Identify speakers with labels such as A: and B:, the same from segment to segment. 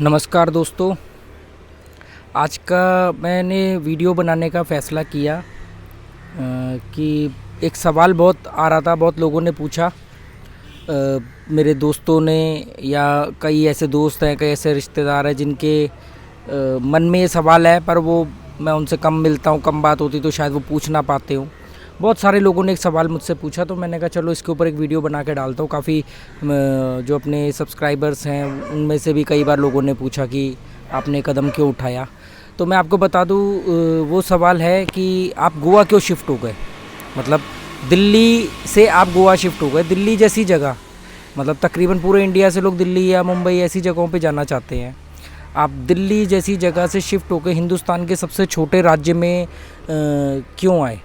A: नमस्कार दोस्तों। आज का मैंने वीडियो बनाने का फ़ैसला किया कि एक सवाल बहुत आ रहा था, बहुत लोगों ने पूछा, मेरे दोस्तों ने, या कई ऐसे दोस्त हैं, कई ऐसे रिश्तेदार हैं जिनके मन में ये सवाल है, पर वो मैं उनसे कम मिलता हूँ, कम बात होती तो शायद वो पूछ ना पाते हूँ। बहुत सारे लोगों ने एक सवाल मुझसे पूछा, तो मैंने कहा चलो इसके ऊपर एक वीडियो बना के डालता हूँ। काफ़ी जो अपने सब्सक्राइबर्स हैं उनमें से भी कई बार लोगों ने पूछा कि आपने कदम क्यों उठाया। तो मैं आपको बता दूँ, वो सवाल है कि आप गोवा क्यों शिफ्ट हो गए। मतलब दिल्ली से आप गोवा शिफ्ट हो गए। दिल्ली जैसी जगह, मतलब तकरीबन पूरे इंडिया से लोग दिल्ली या मुंबई ऐसी जगहों पे जाना चाहते हैं। आप दिल्ली जैसी जगह से शिफ्ट होकर हिंदुस्तान के सबसे छोटे राज्य में क्यों आए।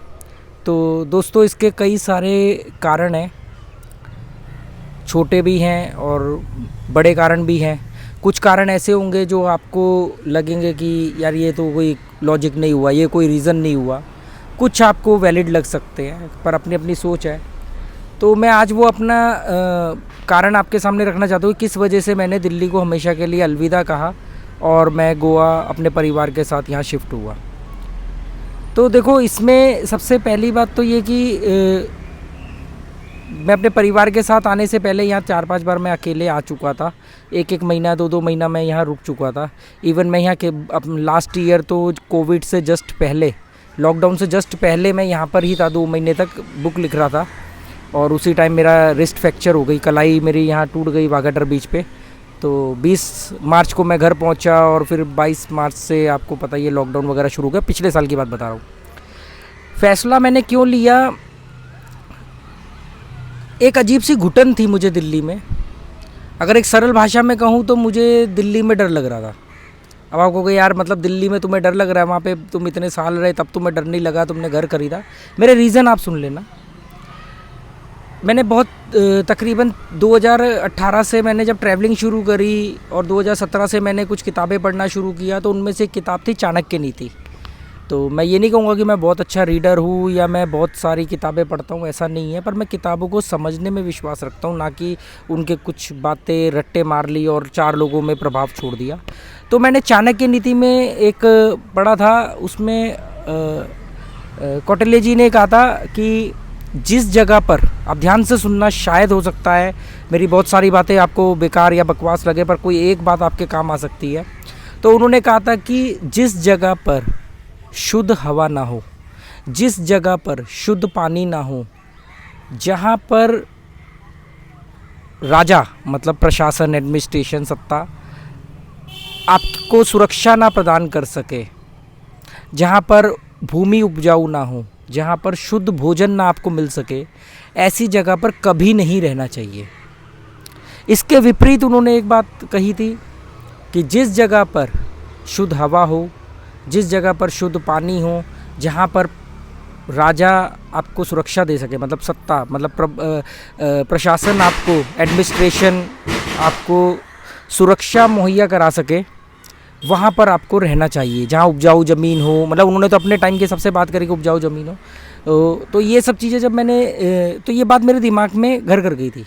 A: तो दोस्तों, इसके कई सारे कारण हैं, छोटे भी हैं और बड़े कारण भी हैं। कुछ कारण ऐसे होंगे जो आपको लगेंगे कि यार ये तो कोई लॉजिक नहीं हुआ, ये कोई रीज़न नहीं हुआ। कुछ आपको वैलिड लग सकते हैं, पर अपनी अपनी सोच है। तो मैं आज वो अपना कारण आपके सामने रखना चाहता हूँ, किस वजह से मैंने दिल्ली को हमेशा के लिए अलविदा कहा और मैं गोवा अपने परिवार के साथ यहाँ शिफ्ट हुआ। तो देखो, इसमें सबसे पहली बात तो ये कि मैं अपने परिवार के साथ आने से पहले यहाँ 4-5 बार मैं अकेले आ चुका था। एक महीना 2-2 महीना मैं यहाँ रुक चुका था। इवन मैं यहाँ के लास्ट ईयर तो कोविड से जस्ट पहले, लॉकडाउन से जस्ट पहले मैं यहाँ पर ही था। 2 महीने तक बुक लिख रहा था और उसी टाइम मेरा रिस्ट फ्रैक्चर हो गई, कलाई मेरी यहाँ टूट गई वाघाटर बीच पे। तो 20 मार्च को मैं घर पहुँचा और फिर 22 मार्च से आपको पता ही है लॉकडाउन वगैरह शुरू हो गया। पिछले साल की बात बता रहा हूँ। फ़ैसला मैंने क्यों लिया, एक अजीब सी घुटन थी मुझे दिल्ली में। अगर एक सरल भाषा में कहूँ तो मुझे दिल्ली में डर लग रहा था। अब आपको कहे यार, मतलब दिल्ली में तुम्हें डर लग रहा है, वहाँ पे तुम इतने साल रहे तब तुम्हें डर नहीं लगा, तुमने घर खरीदा। मेरे रीज़न आप सुन लेना। मैंने बहुत तकरीबन 2018 से मैंने जब ट्रैवलिंग शुरू करी और 2017 से मैंने कुछ किताबें पढ़ना शुरू किया, तो उनमें से एक किताब थी चाणक्य नीति। तो मैं ये नहीं कहूँगा कि मैं बहुत अच्छा रीडर हूँ या मैं बहुत सारी किताबें पढ़ता हूँ, ऐसा नहीं है। पर मैं किताबों को समझने में विश्वास रखता हूँ, ना कि उनके कुछ बातें रट्टे मार ली और 4 लोगों में प्रभाव छोड़ दिया। तो मैंने चाणक्य नीति में एक पढ़ा था, उसमें कौटिल्य जी ने कहा था कि जिस जगह पर, आप ध्यान से सुनना, शायद हो सकता है मेरी बहुत सारी बातें आपको बेकार या बकवास लगे, पर कोई एक बात आपके काम आ सकती है। तो उन्होंने कहा था कि जिस जगह पर शुद्ध हवा ना हो, जिस जगह पर शुद्ध पानी ना हो, जहाँ पर राजा मतलब प्रशासन, एडमिनिस्ट्रेशन, सत्ता आपको सुरक्षा ना प्रदान कर सके, जहाँ पर भूमि उपजाऊ ना हो, जहाँ पर शुद्ध भोजन ना आपको मिल सके, ऐसी जगह पर कभी नहीं रहना चाहिए। इसके विपरीत उन्होंने एक बात कही थी कि जिस जगह पर शुद्ध हवा हो, जिस जगह पर शुद्ध पानी हो, जहाँ पर राजा आपको सुरक्षा दे सके, मतलब सत्ता, मतलब प्रशासन आपको, एडमिनिस्ट्रेशन आपको सुरक्षा मुहैया करा सके, वहाँ पर आपको रहना चाहिए। जहाँ उपजाऊ ज़मीन हो, मतलब उन्होंने तो अपने टाइम के सबसे बात करी कि उपजाऊ ज़मीन हो। तो ये सब चीज़ें जब मैंने, तो ये बात मेरे दिमाग में घर कर गई थी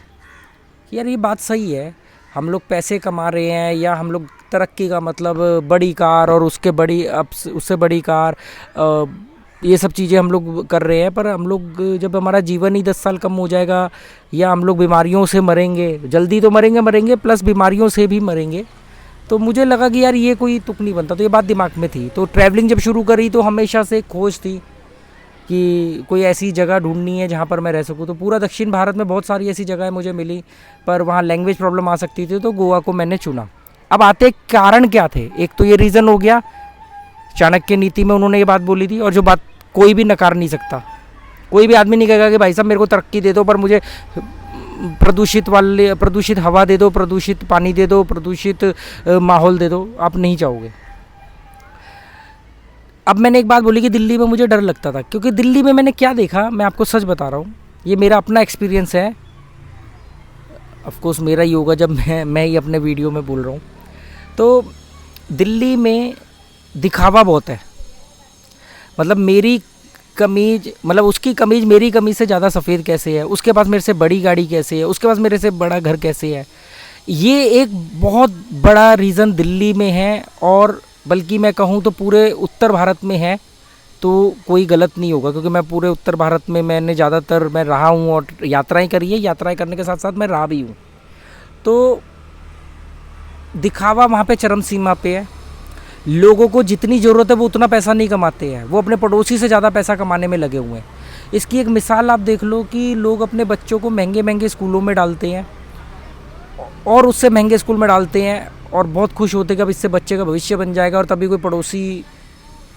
A: कि यार ये बात सही है। हम लोग पैसे कमा रहे हैं, या हम लोग तरक्की का मतलब बड़ी कार और उसके बड़ी, अब उससे बड़ी कार, ये सब चीज़ें हम लोग कर रहे हैं। पर हम लोग जब हमारा जीवन ही 10 साल कम हो जाएगा, या हम लोग बीमारियों से मरेंगे, जल्दी तो मरेंगे प्लस बीमारियों से भी मरेंगे। तो मुझे लगा कि यार ये कोई तुक नहीं बनता। तो ये बात दिमाग में थी। तो ट्रैवलिंग जब शुरू करी तो हमेशा से खोज थी कि कोई ऐसी जगह ढूंढनी है जहाँ पर मैं रह सकूँ। तो पूरा दक्षिण भारत में बहुत सारी ऐसी जगहें मुझे मिली, पर वहाँ लैंग्वेज प्रॉब्लम आ सकती थी, तो गोवा को मैंने चुना। अब आते कारण क्या थे, एक तो ये रीज़न हो गया, चाणक्य नीति में उन्होंने ये बात बोली थी, और जो बात कोई भी नकार नहीं सकता। कोई भी आदमी नहीं कहेगा कि भाई साहब मेरे को तरक्की दे दो पर मुझे प्रदूषित हवा दे दो, प्रदूषित पानी दे दो, प्रदूषित माहौल दे दो, आप नहीं चाहोगे। अब मैंने एक बात बोली कि दिल्ली में मुझे डर लगता था, क्योंकि दिल्ली में मैंने क्या देखा, मैं आपको सच बता रहा हूँ, ये मेरा अपना एक्सपीरियंस है। ऑफ कोर्स मेरा ही होगा जब मैं ही अपने वीडियो में बोल रहा हूँ। तो दिल्ली में दिखावा बहुत है। मतलब मेरी कमीज, मतलब उसकी कमीज मेरी कमीज से ज़्यादा सफ़ेद कैसे है, उसके पास मेरे से बड़ी गाड़ी कैसे है, उसके पास मेरे से बड़ा घर कैसे है, ये एक बहुत बड़ा रीज़न दिल्ली में है, और बल्कि मैं कहूँ तो पूरे उत्तर भारत में है, तो कोई गलत नहीं होगा, क्योंकि मैं पूरे उत्तर भारत में मैंने ज़्यादातर मैं रहा हूँ और यात्राएं करी है, यात्राएं करने के साथ साथ मैं रहा भी हूँ। तो दिखावा वहाँ पे चरम सीमा पे है। लोगों को जितनी ज़रूरत है वो उतना पैसा नहीं कमाते हैं, वो अपने पड़ोसी से ज़्यादा पैसा कमाने में लगे हुए हैं। इसकी एक मिसाल आप देख लो कि लोग अपने बच्चों को महंगे महंगे स्कूलों में डालते हैं, और उससे महंगे स्कूल में डालते हैं, और बहुत खुश होते हैं कि अब इससे बच्चे का भविष्य बन जाएगा। और तभी कोई पड़ोसी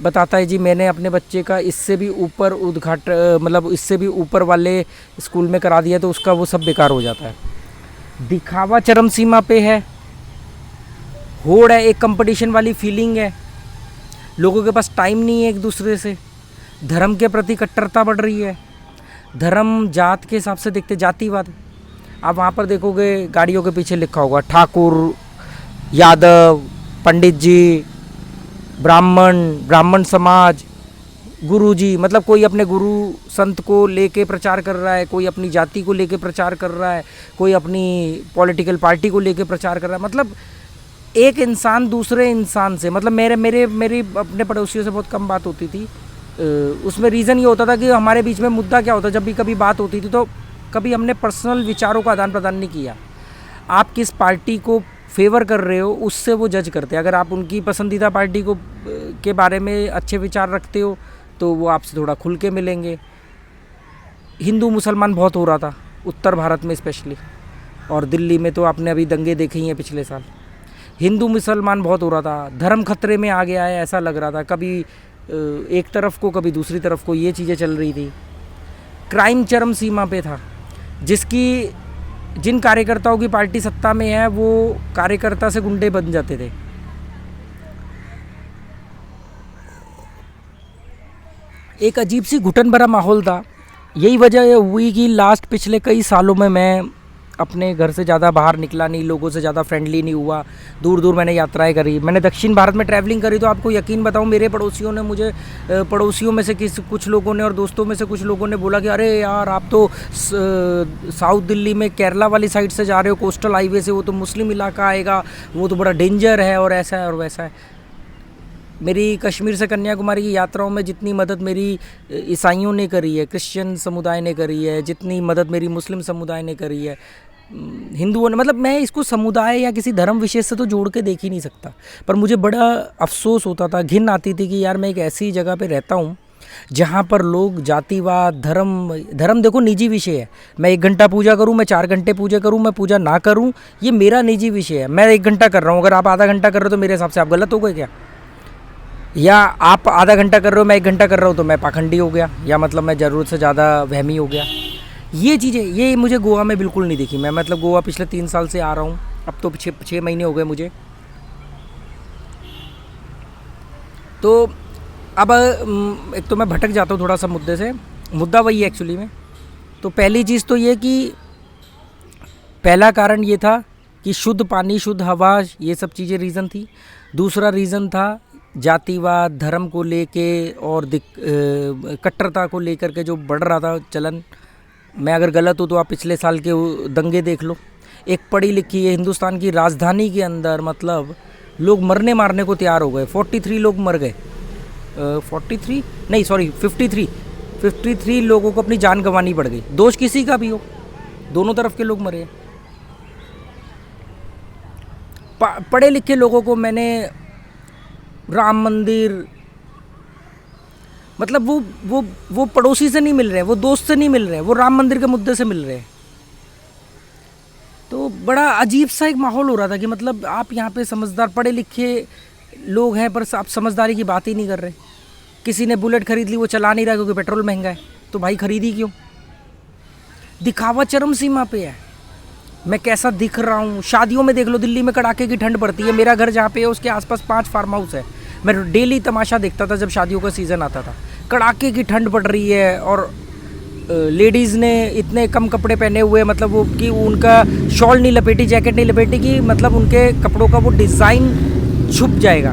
A: बताता है जी मैंने अपने बच्चे का इससे भी ऊपर मतलब इससे भी ऊपर वाले स्कूल में करा दिया, तो उसका वो सब बेकार हो जाता है। दिखावा चरम सीमा पे है, होड़ है, एक कंपटीशन वाली फीलिंग है, लोगों के पास टाइम नहीं है एक दूसरे से, धर्म के प्रति कट्टरता बढ़ रही है, धर्म जात के हिसाब से देखते, जातिवाद। आप वहाँ पर देखोगे गाड़ियों के पीछे लिखा होगा ठाकुर, यादव, पंडित जी, ब्राह्मण समाज, गुरु जी। मतलब कोई अपने गुरु संत को लेके प्रचार कर रहा है, कोई अपनी जाति को लेके प्रचार कर रहा है, कोई अपनी पॉलिटिकल पार्टी को लेके प्रचार कर रहा है। मतलब एक इंसान दूसरे इंसान से, मतलब मेरी अपने पड़ोसियों से बहुत कम बात होती थी। उसमें रीज़न ये होता था कि हमारे बीच में मुद्दा क्या होता, जब भी कभी बात होती थी तो कभी हमने पर्सनल विचारों का आदान प्रदान नहीं किया। आप किस पार्टी को फेवर कर रहे हो उससे वो जज करते हैं। अगर आप उनकी पसंदीदा पार्टी को के बारे में अच्छे विचार रखते हो तो वो आपसे थोड़ा खुल के मिलेंगे। हिंदू मुसलमान बहुत हो रहा था उत्तर भारत में स्पेशली, और दिल्ली में तो आपने अभी दंगे देखे ही हैं पिछले साल। हिंदू मुसलमान बहुत हो रहा था, धर्म खतरे में आ गया है ऐसा लग रहा था। कभी एक तरफ को कभी दूसरी तरफ को ये चीज़ें चल रही थी। क्राइम चरम सीमा पे था, जिन कार्यकर्ताओं की पार्टी सत्ता में है वो कार्यकर्ता से गुंडे बन जाते थे। एक अजीब सी घुटन भरा माहौल था। यही वजह हुई कि लास्ट पिछले कई सालों में मैं अपने घर से ज़्यादा बाहर निकला नहीं, लोगों से ज़्यादा फ्रेंडली नहीं हुआ। दूर दूर मैंने यात्राएं करी, मैंने दक्षिण भारत में ट्रैवलिंग करी। तो आपको यकीन बताऊं, मेरे पड़ोसियों ने मुझे, पड़ोसियों में से कुछ लोगों ने और दोस्तों में से कुछ लोगों ने बोला कि अरे यार आप तो साउथ दिल्ली में केरला वाली साइड से जा रहे हो, कोस्टल हाईवे से, वो तो मुस्लिम इलाका आएगा, वो तो बड़ा डेंजर है, और ऐसा है और वैसा है। मेरी कश्मीर से कन्याकुमारी की यात्राओं में जितनी मदद मेरी ईसाइयों ने करी है, क्रिश्चियन समुदाय ने करी है, जितनी मदद मेरी मुस्लिम समुदाय ने करी है, हिंदुओं ने, मतलब मैं इसको समुदाय या किसी धर्म विशेष से तो जोड़ के देख ही नहीं सकता। पर मुझे बड़ा अफसोस होता था, घिन आती थी कि यार मैं एक ऐसी जगह पे रहता हूँ जहाँ पर लोग जातिवाद, धर्म देखो निजी विषय है। मैं 1 घंटा पूजा करूँ, मैं 4 घंटे पूजा करूँ, मैं पूजा ना करूँ, ये मेरा निजी विषय है। मैं 1 घंटा कर रहा हूँ, अगर आप आधा घंटा कर रहे हो तो मेरे हिसाब से आप गलत हो गए क्या? या आप आधा घंटा कर रहे हो, मैं 1 घंटा कर रहा हूँ तो मैं पाखंडी हो गया, या मतलब मैं ज़रूरत से ज़्यादा वहमी हो गया। ये चीज़ें, ये मुझे गोवा में बिल्कुल नहीं दिखी। मैं मतलब गोवा पिछले 3 साल से आ रहा हूँ, अब तो 6 महीने हो गए मुझे। तो अब एक तो मैं भटक जाता हूँ थोड़ा सा मुद्दे से। मुद्दा वही है एक्चुअली में। तो पहली चीज़ तो ये कि पहला कारण ये था कि शुद्ध पानी, शुद्ध हवा, ये सब चीज़ें रीज़न थी। दूसरा रीज़न था जातिवाद, धर्म को लेके और कट्टरता को लेकर के जो बढ़ रहा था चलन। मैं अगर गलत हूँ तो आप पिछले साल के दंगे देख लो। एक पढ़ी लिखी है हिंदुस्तान की राजधानी के अंदर, मतलब लोग मरने मारने को तैयार हो गए। 43 लोग मर गए, 43 नहीं सॉरी 53 लोगों को अपनी जान गंवानी पड़ गई। दोष किसी का भी हो, दोनों तरफ के लोग मरे। पढ़े लिखे लोगों को मैंने राम मंदिर, मतलब वो पड़ोसी से नहीं मिल रहे, वो दोस्त से नहीं मिल रहे, वो राम मंदिर के मुद्दे से मिल रहे हैं। तो बड़ा अजीब सा एक माहौल हो रहा था कि मतलब आप यहाँ पे समझदार पढ़े लिखे लोग हैं पर आप समझदारी की बात ही नहीं कर रहे। किसी ने बुलेट खरीद ली, वो चला नहीं रहा क्योंकि पेट्रोल महंगा है, तो भाई खरीदी क्यों? दिखावा चरम सीमा पे है। मैं कैसा दिख रहा हूँ, शादियों में देख लो, दिल्ली में कड़ाके की ठंड पड़ती है। मेरा घर जहाँ पे है उसके आसपास 5 फार्म हाउस है। मैं डेली तमाशा देखता था जब शादियों का सीज़न आता था। कड़ाके की ठंड पड़ रही है और लेडीज़ ने इतने कम कपड़े पहने हुए, मतलब वो कि उनका शॉल नहीं लपेटी, जैकेट नहीं लपेटी, कि मतलब उनके कपड़ों का वो डिज़ाइन छुप जाएगा।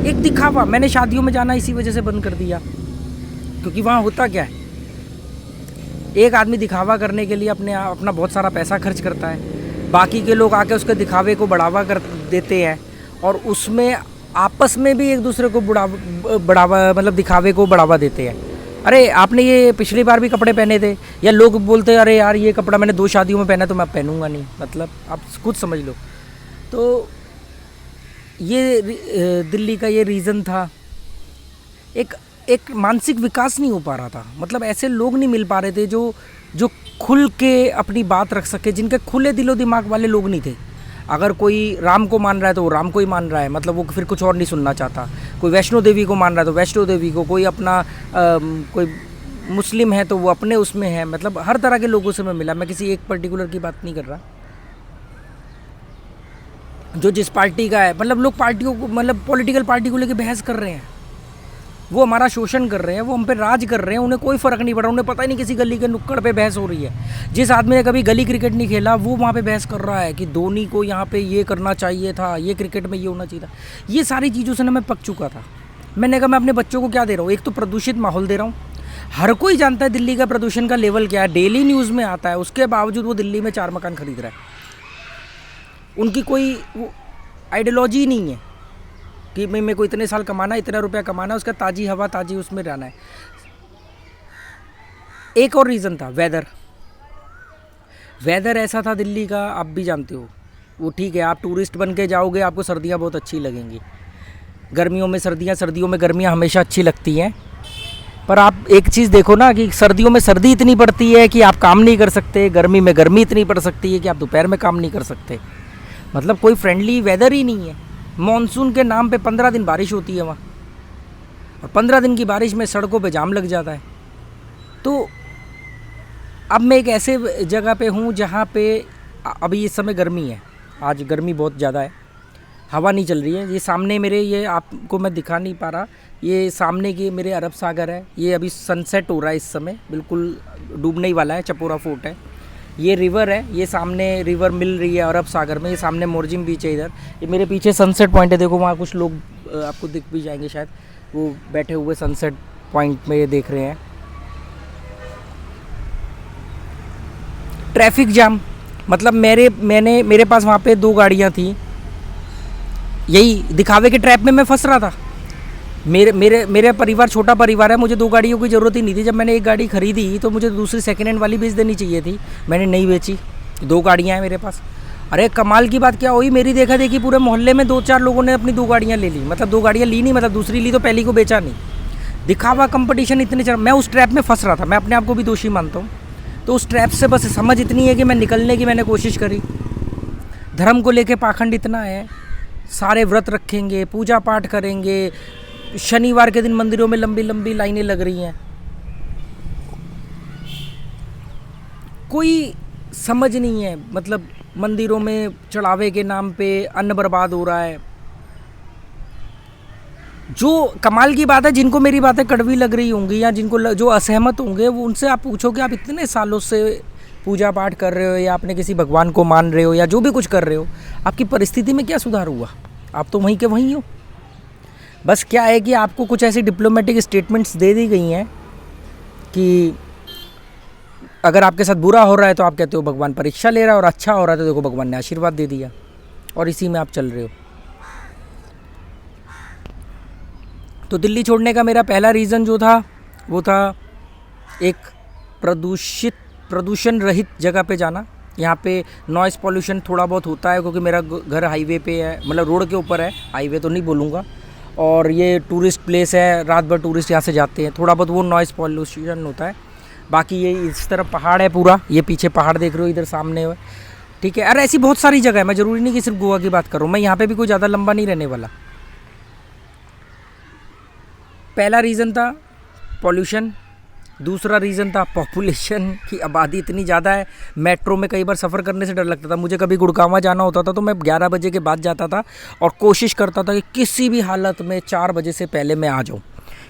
A: एक दिखावा। मैंने शादियों में जाना इसी वजह से बंद कर दिया, क्योंकि वहाँ होता क्या है, एक आदमी दिखावा करने के लिए अपना बहुत सारा पैसा खर्च करता है। बाकी के लोग आके उसके दिखावे को बढ़ावा कर देते हैं और उसमें आपस में भी एक दूसरे को बढ़ावा मतलब दिखावे को बढ़ावा देते हैं। अरे आपने ये पिछली बार भी कपड़े पहने थे, या लोग बोलते हैं अरे यार ये कपड़ा मैंने 2 शादियों में पहना तो मैं पहनूंगा नहीं, मतलब आप खुद समझ लो। तो ये दिल्ली का ये रीज़न था। एक मानसिक विकास नहीं हो पा रहा था, मतलब ऐसे लोग नहीं मिल पा रहे थे जो खुल के अपनी बात रख सके, जिनके खुले दिलो दिमाग वाले लोग नहीं थे। अगर कोई राम को मान रहा है तो वो राम को ही मान रहा है, मतलब वो फिर कुछ और नहीं सुनना चाहता। कोई वैष्णो देवी को मान रहा है तो वैष्णो देवी को, कोई अपना कोई मुस्लिम है तो वो अपने उसमें है, मतलब हर तरह के लोगों से मैं मिला। मैं किसी एक पर्टिकुलर की बात नहीं कर रहा, जो जिस पार्टी का है, मतलब लोग पार्टियों को, मतलब पॉलिटिकल पार्टी को लेकर बहस कर रहे हैं, वो हमारा शोषण कर रहे हैं, वो हम पे राज कर रहे हैं, उन्हें कोई फ़र्क नहीं पड़ रहा। उन्हें पता ही नहीं किसी गली के नुक्कड़ पे बहस हो रही है। जिस आदमी ने कभी गली क्रिकेट नहीं खेला वो वहाँ पे बहस कर रहा है कि धोनी को यहाँ पे ये करना चाहिए था, ये क्रिकेट में ये होना चाहिए था। ये सारी चीज़ों से ना मैं पक चुका था। मैंने कहा मैं अपने बच्चों को क्या दे रहा हूँ, एक तो प्रदूषित माहौल दे रहा हूँ। हर कोई जानता है दिल्ली का प्रदूषण का लेवल क्या है, डेली न्यूज़ में आता है, उसके बावजूद वो दिल्ली में 4 मकान खरीद रहा है। उनकी कोई आइडियोलॉजी नहीं है कि मैं मेरे को इतने साल कमाना, इतना रुपया कमाना, उसका ताज़ी हवा ताज़ी उसमें रहना है। एक और रीज़न था वेदर ऐसा था दिल्ली का, आप भी जानते हो। वो ठीक है, आप टूरिस्ट बन के जाओगे, आपको सर्दियाँ बहुत अच्छी लगेंगी, गर्मियों में सर्दियाँ, सर्दियों में गर्मियाँ हमेशा अच्छी लगती हैं। पर आप एक चीज़ देखो ना कि सर्दियों में सर्दी इतनी पड़ती है कि आप काम नहीं कर सकते, गर्मी में गर्मी इतनी पड़ सकती है कि आप दोपहर में काम नहीं कर सकते। मतलब कोई फ्रेंडली वेदर ही नहीं है। मॉनसून के नाम पे 15 दिन बारिश होती है वहाँ, और 15 दिन की बारिश में सड़कों पे जाम लग जाता है। तो अब मैं एक ऐसे जगह पे हूँ जहाँ पे अभी इस समय गर्मी है, आज गर्मी बहुत ज़्यादा है, हवा नहीं चल रही है। ये सामने मेरे, ये आपको मैं दिखा नहीं पा रहा, ये सामने की मेरे अरब सागर है, ये अभी सनसेट हो रहा है इस समय, बिल्कुल डूबने ही वाला है, चपोरा फोर्ट है। ये रिवर है, ये सामने रिवर मिल रही है अरब सागर में, ये सामने मोरजिम बीच है इधर, ये मेरे पीछे सनसेट पॉइंट है, देखो वहाँ कुछ लोग आपको दिख भी जाएंगे शायद, वो बैठे हुए सनसेट पॉइंट में ये देख रहे हैं। ट्रैफिक जाम, मतलब मेरे पास वहाँ पे 2 गाड़ियाँ थी, यही दिखावे के ट्रैप में मैं फंस रहा था। मेरे परिवार छोटा परिवार है, मुझे 2 गाड़ियों की ज़रूरत ही नहीं थी। जब मैंने एक गाड़ी खरीदी तो मुझे दूसरी सेकेंड हैंड वाली बेच देनी चाहिए थी, मैंने नहीं बेची, 2 गाड़ियाँ हैं मेरे पास। अरे कमाल की बात क्या हुई, मेरी देखा देखी पूरे मोहल्ले में 2-4 लोगों ने अपनी 2 गाड़ियाँ ले ली, मतलब 2 गाड़ियाँ ली नहीं, मतलब दूसरी ली तो पहली को बेचा नहीं। दिखावा कंपटीशन इतने चल, मैं उस ट्रैप में फंस रहा था, मैं अपने आप को भी दोषी मानता हूँ। तो उस ट्रैप से बस समझ इतनी है कि मैं निकलने की मैंने कोशिश करी। धर्म को लेके पाखंड इतना है, सारे व्रत रखेंगे, पूजा पाठ करेंगे, शनिवार के दिन मंदिरों में लंबी लंबी लाइनें लग रही हैं, कोई समझ नहीं है। मतलब मंदिरों में चढ़ावे के नाम पे अन्न बर्बाद हो रहा है। जो कमाल की बात है, जिनको मेरी बातें कड़वी लग रही होंगी या जिनको जो असहमत होंगे, वो उनसे आप पूछो कि आप इतने सालों से पूजा पाठ कर रहे हो या आपने किसी भगवान को मान रहे हो या जो भी कुछ कर रहे हो, आपकी परिस्थिति में क्या सुधार हुआ? आप तो वहीं के वहीं हो। बस क्या है कि आपको कुछ ऐसी डिप्लोमेटिक स्टेटमेंट्स दे दी गई हैं कि अगर आपके साथ बुरा हो रहा है तो आप कहते हो भगवान परीक्षा ले रहा है, और अच्छा हो रहा है तो देखो भगवान ने आशीर्वाद दे दिया, और इसी में आप चल रहे हो। तो दिल्ली छोड़ने का मेरा पहला रीज़न जो था वो था एक प्रदूषण रहित जगह पे जाना। यहाँ पे नॉइज़ पॉल्यूशन थोड़ा बहुत होता है क्योंकि मेरा घर हाईवे पे है, मतलब रोड के ऊपर है, हाईवे तो नहीं बोलूँगा, और ये टूरिस्ट प्लेस है, रात भर टूरिस्ट यहाँ से जाते हैं, थोड़ा बहुत वो नॉइज़ पॉल्यूशन होता है। बाकी ये इस तरफ पहाड़ है पूरा, ये पीछे पहाड़ देख रहे हो इधर सामने, ठीक है। अरे ऐसी बहुत सारी जगह है, मैं ज़रूरी नहीं कि सिर्फ गोवा की बात करूँ, मैं यहाँ पे भी कोई ज़्यादा लंबा नहीं रहने वाला। पहला रीज़न था पॉल्यूशन, दूसरा रीज़न था पॉपुलेशन की आबादी इतनी ज़्यादा है। मेट्रो में कई बार सफ़र करने से डर लगता था। मुझे कभी गुड़गांव जाना होता था तो मैं 11 बजे के बाद जाता था और कोशिश करता था कि किसी भी हालत में 4 बजे से पहले मैं आ जाऊँ,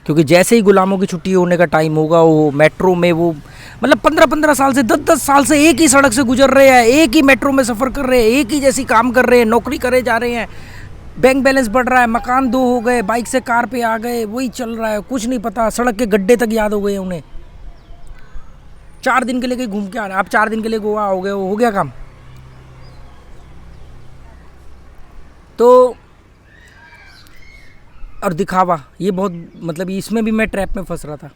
A: क्योंकि जैसे ही गुलामों की छुट्टी होने का टाइम होगा, वो मेट्रो में वो मतलब 15-15 साल से 10-10 साल से एक ही सड़क से गुजर रहे हैं, एक ही मेट्रो में सफ़र कर रहे हैं, एक ही जैसी काम कर रहे हैं, नौकरी करे जा रहे हैं, बैंक बैलेंस बढ़ रहा है, मकान 2 हो गए, बाइक से कार पे आ गए, वही चल रहा है, कुछ नहीं पता, सड़क के गड्ढे तक याद हो गए उन्हें। 4 दिन के लिए कहीं घूम के आना, आप 4 दिन के लिए गोवा आओगे, हो गया काम। तो और दिखावा, ये बहुत मतलब इसमें भी मैं ट्रैप में फंस रहा था।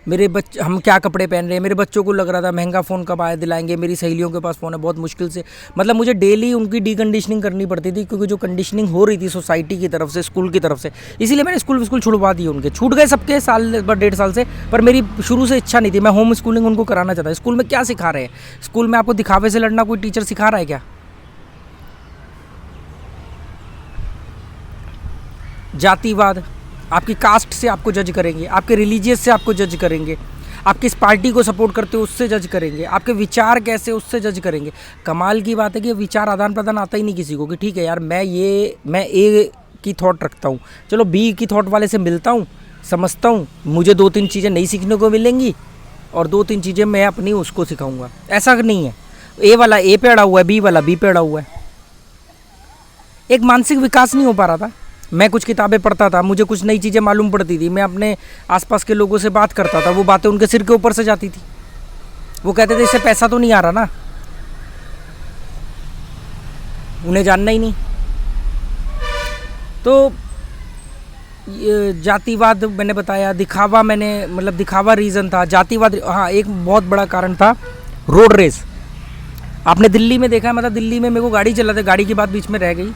A: मेरे बच्चे, हम क्या कपड़े पहन रहे हैं, मेरे बच्चों को लग रहा था महंगा फ़ोन कब आए दिलाएंगे, मेरी सहेलियों के पास फ़ोन है, बहुत मुश्किल से मतलब मुझे डेली उनकी डीकंडीशनिंग करनी पड़ती थी, क्योंकि जो कंडीशनिंग हो रही थी सोसाइटी की तरफ से, स्कूल की तरफ से, इसीलिए मैंने स्कूल छुड़वा दिए उनके। छूट गए सबके साल पर 1.5 साल से, पर मेरी शुरू से इच्छा नहीं थी। मैं होम स्कूलिंग उनको कराना चाहता। स्कूल में क्या सिखा रहे हैं? स्कूल में आपको दिखावे से लड़ना कोई टीचर सिखा रहा है क्या? जातिवाद, आपकी कास्ट से आपको जज करेंगे, आपके रिलीजियस से आपको जज करेंगे, आप किस पार्टी को सपोर्ट करते हो उससे जज करेंगे, आपके विचार कैसे उससे जज करेंगे। कमाल की बात है कि विचार आदान प्रदान आता ही नहीं किसी को कि ठीक है यार मैं ए की थॉट रखता हूँ, चलो बी की थॉट वाले से मिलता हूँ, समझता हूँ, मुझे 2-3 चीज़ें नई सीखने को मिलेंगी और 2-3 चीज़ें मैं अपनी उसको सिखाऊंगा। ऐसा नहीं है, ए वाला ए पे अड़ा हुआ है, बी वाला बी पे अड़ा हुआ है। एक मानसिक विकास नहीं हो पा रहा था। मैं कुछ किताबें पढ़ता था, मुझे कुछ नई चीज़ें मालूम पड़ती थी, मैं अपने आसपास के लोगों से बात करता था, वो बातें उनके सिर के ऊपर से जाती थी। वो कहते थे इससे पैसा तो नहीं आ रहा ना, उन्हें जानना ही नहीं। तो जातिवाद मैंने बताया, दिखावा मैंने मतलब दिखावा रीज़न था, जातिवाद हाँ एक बहुत बड़ा कारण था। रोड रेस आपने दिल्ली में देखा है, मतलब दिल्ली में मेरे को गाड़ी चलाते, गाड़ी की बात बीच में रह गई।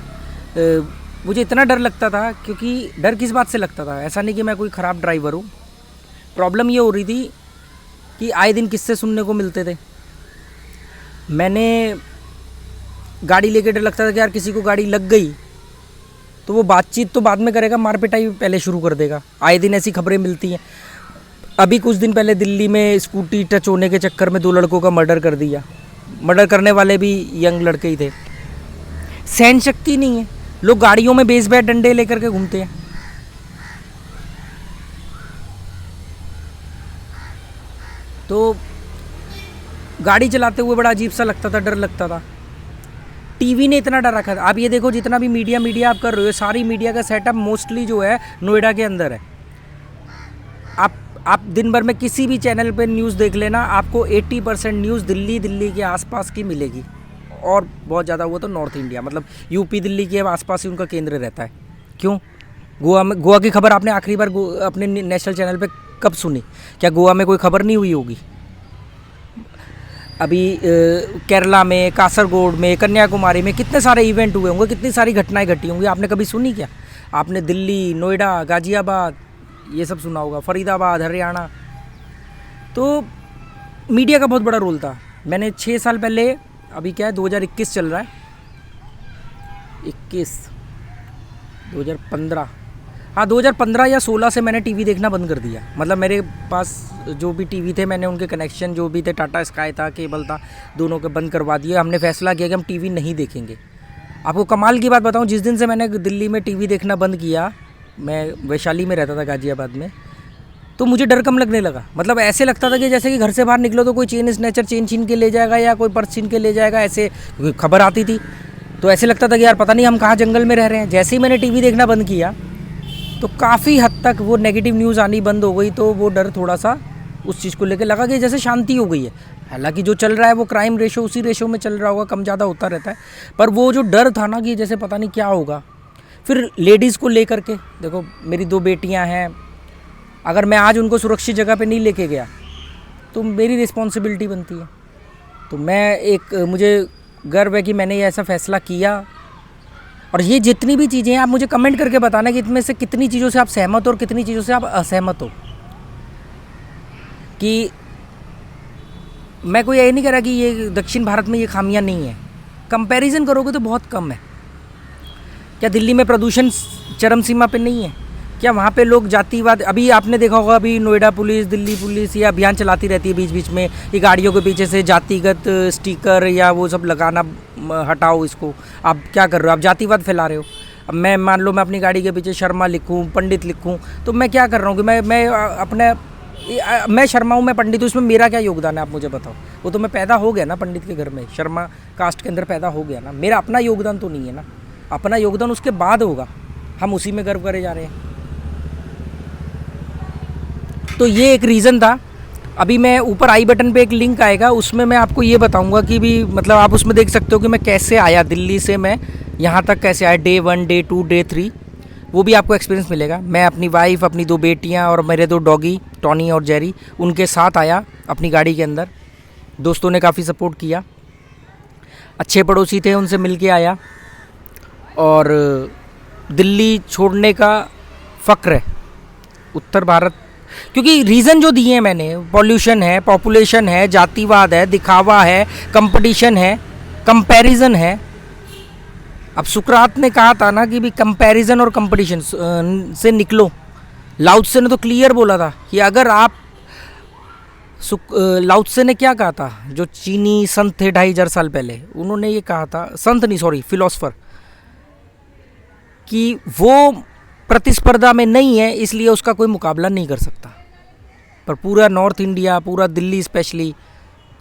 A: मुझे इतना डर लगता था, क्योंकि डर किस बात से लगता था, ऐसा नहीं कि मैं कोई ख़राब ड्राइवर हूँ। प्रॉब्लम ये हो रही थी कि आए दिन किस्से सुनने को मिलते थे। मैंने गाड़ी लेके डर लगता था कि यार किसी को गाड़ी लग गई तो वो बातचीत तो बाद में करेगा, मार पिटाई पहले शुरू कर देगा। आए दिन ऐसी खबरें मिलती हैं। अभी कुछ दिन पहले दिल्ली में स्कूटी टच होने के चक्कर में 2 लड़कों का मर्डर कर दिया। मर्डर करने वाले भी यंग लड़के ही थे। सहन शक्ति नहीं है, लोग गाड़ियों में बेस बैट डंडे लेकर के घूमते हैं। तो गाड़ी चलाते हुए बड़ा अजीब सा लगता था, डर लगता था। टीवी ने इतना डर रखा था। आप ये देखो जितना भी मीडिया आप कर रहे हो, सारी मीडिया का सेटअप मोस्टली जो है नोएडा के अंदर है। आप दिन भर में किसी भी चैनल पे न्यूज़ देख लेना, आपको 80% न्यूज़ दिल्ली के आसपास की मिलेगी, और बहुत ज़्यादा हुआ तो नॉर्थ इंडिया, मतलब यूपी दिल्ली के आसपास ही उनका केंद्र रहता है। क्यों? गोवा की खबर आपने आखिरी बार अपने नेशनल चैनल पे कब सुनी? क्या गोवा में कोई खबर नहीं हुई होगी? अभी केरला में, कासरगोड में, कन्याकुमारी में कितने सारे इवेंट हुए होंगे, कितनी सारी घटनाएं घटी होंगी, आपने कभी सुनी क्या? आपने दिल्ली, नोएडा, गाज़ियाबाद ये सब सुना होगा, फरीदाबाद, हरियाणा। तो मीडिया का बहुत बड़ा रोल था। मैंने 6 साल पहले, अभी क्या है 2021 चल रहा है, 2015 हाँ 2015 या 16 से मैंने टीवी देखना बंद कर दिया। मतलब मेरे पास जो भी टीवी थे, मैंने उनके कनेक्शन जो भी थे, टाटा स्काई था, केबल था, दोनों के बंद करवा दिए। हमने फैसला किया कि हम टीवी नहीं देखेंगे। आपको कमाल की बात बताऊं, जिस दिन से मैंने दिल्ली में टीवी देखना बंद किया, मैं वैशाली में रहता था गाज़ियाबाद में, तो मुझे डर कम लगने लगा। मतलब ऐसे लगता था कि जैसे कि घर से बाहर निकलो तो कोई चेन स्नैचर चेन छीन के ले जाएगा या कोई पर्स छीन के ले जाएगा, ऐसे खबर आती थी। तो ऐसे लगता था कि यार पता नहीं हम कहाँ जंगल में रह रहे हैं। जैसे ही मैंने टीवी देखना बंद किया तो काफ़ी हद तक वो नेगेटिव न्यूज़ आनी बंद हो गई। तो वो डर थोड़ा सा उस चीज़ को लेकर लगा कि जैसे शांति हो गई है। हालांकि जो चल रहा है वो क्राइम रेशो उसी रेशो में चल रहा होगा, कम ज़्यादा होता रहता है, पर वो जो डर था ना कि जैसे पता नहीं क्या होगा। फिर लेडीज़ को लेकर के देखो, मेरी 2 बेटियां हैं, अगर मैं आज उनको सुरक्षित जगह पे नहीं लेके गया तो मेरी रिस्पॉन्सिबिलिटी बनती है। तो मुझे गर्व है कि मैंने ये ऐसा फ़ैसला किया। और ये जितनी भी चीज़ें हैं, आप मुझे कमेंट करके बताना कि इनमें से कितनी चीज़ों से आप सहमत हो और कितनी चीज़ों से आप असहमत हो। कि मैं कोई ये नहीं कह रहा कि ये दक्षिण भारत में ये खामियां नहीं है, कंपैरिजन करोगे तो बहुत कम है। क्या दिल्ली में प्रदूषण चरम सीमा पे नहीं है? क्या वहाँ पे लोग जातिवाद, अभी आपने देखा होगा, अभी नोएडा पुलिस, दिल्ली पुलिस ये अभियान चलाती रहती है बीच बीच में, ये गाड़ियों के पीछे से जातिगत स्टिकर या वो सब लगाना, हटाओ इसको। आप क्या कर रहे हो? आप जातिवाद फैला रहे हो। अब मैं मान लो मैं अपनी गाड़ी के पीछे शर्मा लिखूं, पंडित लिखूं, तो मैं क्या कर रहा हूँ कि मैं शर्मा हूँ, मैं पंडित हूँ, इसमें मेरा क्या योगदान है? आप मुझे बताओ। वो तो मैं पैदा हो गया ना पंडित के घर में, शर्मा कास्ट के अंदर पैदा हो गया ना, मेरा अपना योगदान तो नहीं है ना। अपना योगदान उसके बाद होगा, हम उसी में गर्व करे जा रहे हैं। तो ये एक रीज़न था। अभी मैं ऊपर आई बटन पे एक लिंक आएगा, उसमें मैं आपको ये बताऊंगा कि भी मतलब आप उसमें देख सकते हो कि मैं कैसे आया दिल्ली से। मैं यहाँ तक कैसे आए, डे 1, डे 2, डे 3, वो भी आपको एक्सपीरियंस मिलेगा। मैं अपनी वाइफ, अपनी 2 बेटियाँ और मेरे 2 डॉगी टॉनी और जेरी, उनके साथ आया अपनी गाड़ी के अंदर। दोस्तों ने काफ़ी सपोर्ट किया, अच्छे पड़ोसी थे, उनसे मिल के आया। और दिल्ली छोड़ने का फ़क्र है उत्तर भारत, क्योंकि रीज़न जो दिए हैं मैंने, पॉल्यूशन है, पॉपुलेशन है, जातिवाद है, दिखावा है, कंपटीशन है, कंपैरिजन है। अब सुकरात ने कहा था ना कि भी कंपैरिजन और कंपटीशन से निकलो। लाओ त्से ने तो क्लियर बोला था कि अगर आप लाओ त्से ने क्या कहा था, जो चीनी संत थे 2500 साल पहले, उन्होंने ये कहा था, संत नहीं सॉरी फिलोसफर, कि वो प्रतिस्पर्धा में नहीं है इसलिए उसका कोई मुकाबला नहीं कर सकता। पर पूरा नॉर्थ इंडिया, पूरा दिल्ली स्पेशली,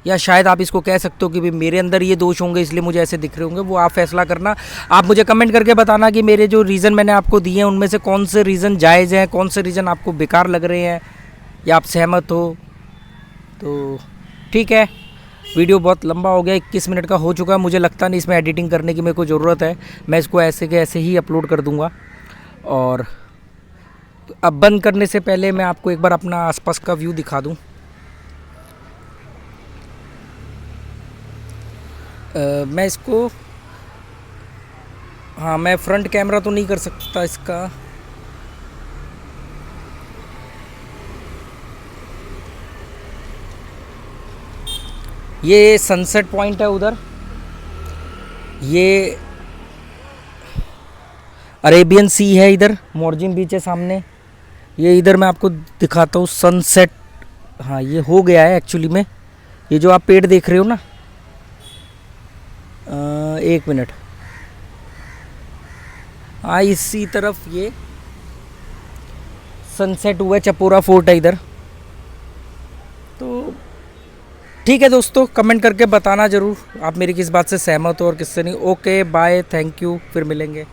A: या शायद आप इसको कह सकते हो कि भाई मेरे अंदर ये दोष होंगे इसलिए मुझे ऐसे दिख रहे होंगे, वो आप फैसला करना। आप मुझे कमेंट करके बताना कि मेरे जो रीज़न मैंने आपको दिए हैं उनमें से कौन से रीज़न जायज़ हैं, कौन से रीज़न आपको बेकार लग रहे हैं, या आप सहमत हो। तो ठीक है, वीडियो बहुत लंबा हो गया, 21 मिनट का हो चुका है। मुझे लगता नहीं इसमें एडिटिंग करने की मेरे को ज़रूरत है, मैं इसको ऐसे के ऐसे ही अपलोड कर दूँगा। और अब बंद करने से पहले मैं आपको एक बार अपना आसपास का व्यू दिखा दूँ। मैं इसको, हाँ मैं फ्रंट कैमरा तो नहीं कर सकता इसका, ये सनसेट पॉइंट है उधर, ये अरेबियन सी है, इधर मॉर्जिन बीच है सामने, ये इधर मैं आपको दिखाता हूँ सनसेट। हाँ ये हो गया है एक्चुअली में, ये जो आप पेड़ देख रहे हो ना, 1 मिनट, हाँ इसी तरफ ये सनसेट हुआ है, चपोरा फोर्ट है इधर। तो ठीक है दोस्तों, कमेंट करके बताना ज़रूर आप मेरी किस बात से सहमत हो और किससे नहीं। ओके बाय, थैंक यू, फिर मिलेंगे।